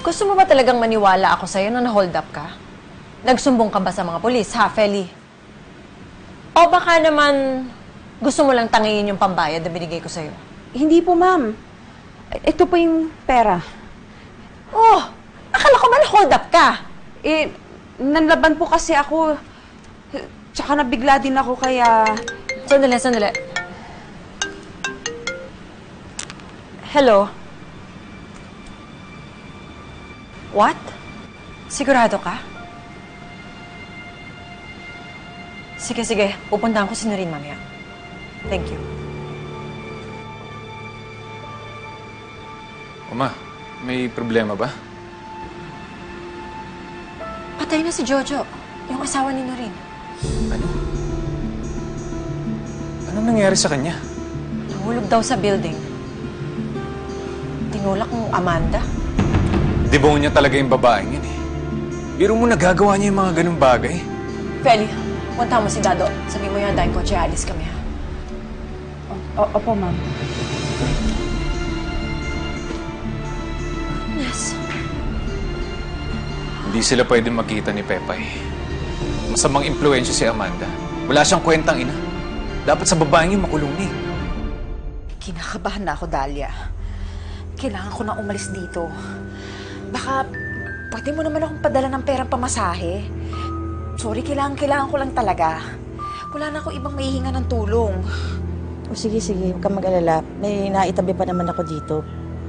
Gusto mo ba talagang maniwala ako sa'yo na na-hold up ka? Nagsumbong ka ba sa mga polis, ha, Feli? O baka naman gusto mo lang tangingin yung pambayad na binigay ko sa'yo? Hindi po, ma'am. Ito po yung pera. Oh, akala ko ba na-hold up ka? Nanlaban po kasi ako. Tsaka nabigla din ako kaya... Sandali. Hello? What? Sigurado ka? Sige. Pupuntahan ko si Noreen mamaya. Thank you. Uma, may problema ba? Patay na si Jojo, yung asawa ni Noreen. Ano? Anong nangyari sa kanya? Nahulog daw sa building. Tinulak ng Amanda. Demonyo talaga yung babaeng yun eh. Biro mo nagagawa niya yung mga ganung bagay. Feli, punta mo si Dado. Sabi mo yung andahin ko, alis kami ha. Opo, ma'am. Yes. Hindi sila pwede makita ni Pepay. Masamang impluensya si Amanda. Wala siyang kwentang ina. Dapat sa babaeng yung makulong ni. Kinakabahan na ako, Dahlia. Kailangan ko na umalis dito. Baka pwede mo naman akong padala ng perang pamasahe. Sorry, kailangan ko lang talaga. Wala na ako ibang maihinga ng tulong. O sige, huwag kang mag-alala. May naitabi pa naman ako dito.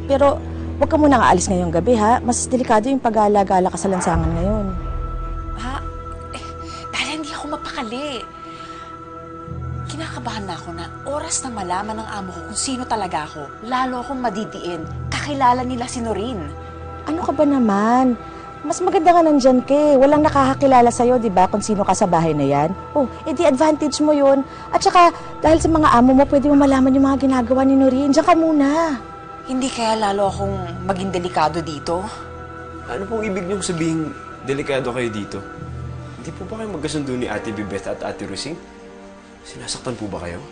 Pero huwag ka muna aalis ngayong gabi, ha? Mas delikado yung pag-aala-gala ka sa lansangan ngayon. Ha? Dahil hindi ako mapakali. Kinakabahan na ako na oras na malaman ng amo ko kung sino talaga ako. Lalo akong madidiin. Kakilala nila si Noreen. Ano ka ba naman? Mas maganda nga nandyan ka eh. Walang nakakakilala sa'yo, di ba, kung sino ka sa bahay na yan? Oh, edi advantage mo yun. At saka, dahil sa mga amo mo, pwede mo malaman yung mga ginagawa ni Noreen. Diyan ka muna. Hindi kaya lalo akong maging delikado dito? Ano pong ibig niyong sabihin delikado kayo dito? Hindi po ba kayo magkasundo ni Ate Bibeth at Ate Rusing? Sinasaktan po ba kayo?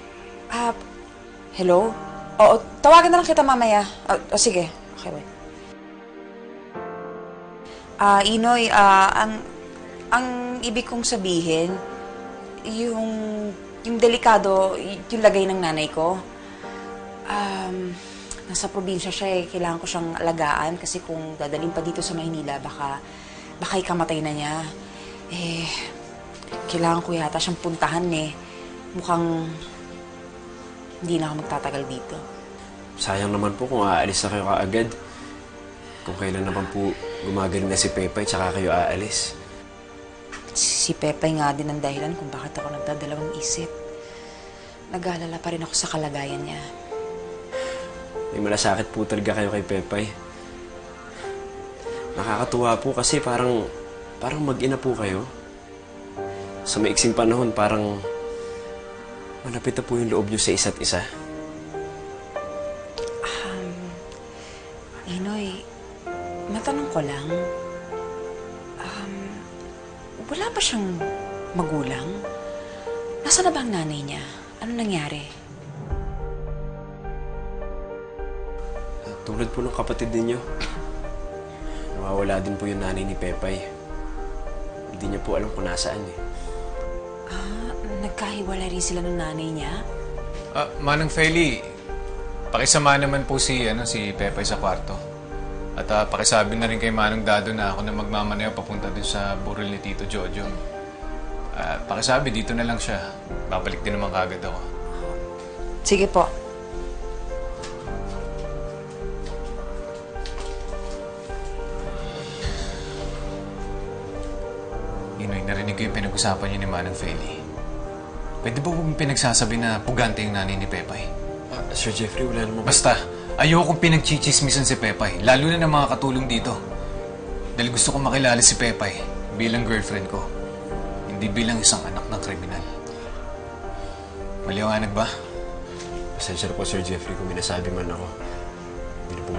Hello? Oo, tawagan na lang kita mamaya. Sige. Okay, wait. Inoy, ang ibig kong sabihin, yung delikado, yung lagay ng nanay ko, nasa probinsya siya eh, kailangan ko siyang alagaan kasi kung dadalhin pa dito sa Maynila, baka ikamatay na niya. Kailangan ko yata siyang puntahan eh. Mukhang hindi na ako magtatagal dito. Sayang naman po kung aalis na kayo kaagad. Kung kailan naman po gumagaling na si Pepay, tsaka kayo aalis. Si Pepay nga din ang dahilan kung bakit ako nagdadalawang isip. Nag-aalala pa rin ako sa kalagayan niya. May malasakit po talaga kayo kay Pepay. Nakakatuwa po kasi parang mag-ina po kayo. Sa maiksing panahon, parang malapit na po yung loob niyo sa isa't isa. Inoy, matanong ko lang, wala ba siyang magulang? Nasaan na ba ang nanay niya? Ano nangyari? Tulad po ng kapatid ninyo, nawawala din po yung nanay ni Pepay. Hindi niya po alam kung nasaan eh. Nagkahiwalay rin sila ng nanay niya? Manang Feli, pakisama naman po si Pepay sa kwarto. At pakisabi na rin kay Manong Dado na ako na magmamanayaw papunta dun sa burol ni Tito Jojo. Pakisabi, dito na lang siya. Babalik din naman kagad ako. Sige po. Inoy, narinig ko yung pinag-usapan niyo ni Manang Feli. Pwede ba huwag pinagsasabi na pugante yung nanay ni Pepay? Sir Jeffrey, wala naman... Basta, ayokong pinagchichismisan si Pepay, lalo na ng mga katulong dito. Dahil gusto ko makilala si Pepay bilang girlfriend ko, hindi bilang isang anak ng kriminal. Maliwanag ba? Pasensya na po, Sir Jeffrey, kung minasabi man ako. Hindi na po